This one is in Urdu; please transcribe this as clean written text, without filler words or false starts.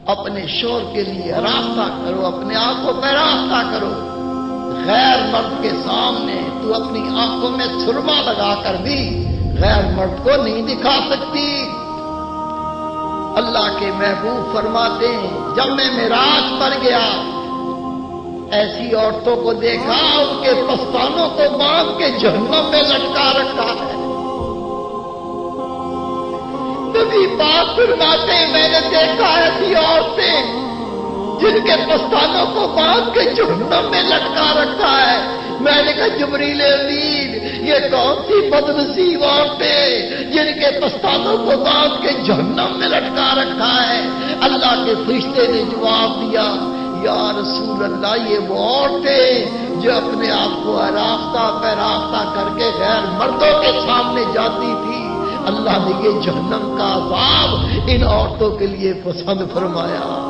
اپنے شوہر کے لیے راستہ کرو، اپنے آنکھوں پہ راستہ کرو۔ غیر مرد کے سامنے تو اپنی آنکھوں میں سرما لگا کر بھی غیر مرد کو نہیں دکھا سکتی۔ اللہ کے محبوب فرماتے ہیں جب میں معراج پر گیا ایسی عورتوں کو دیکھا ان کے پستانوں کو باندھ کے جہنم میں لٹکا رکھا ہے۔ نبی پاک فرماتے ہیں میں نے دیکھا ایسی عورتیں جن کے پستانوں کو باندھ کے جہنم میں لٹکا رکھا ہے۔ میں نے کہا جبریل امین یہ کون سی بدنصیب عورتیں جن کے پستانوں کو باندھ کے جہنم میں لٹکا رکھا ہے؟ اللہ کے فرشتے نے جواب دیا یا رسول اللہ یہ وہ عورتیں جو اپنے آپ کو راستہ پہ راستہ کر کے غیر مردوں کے سامنے جاتی تھی، اللہ نے یہ جہنم کا عذاب ان عورتوں کے لیے پسند فرمایا۔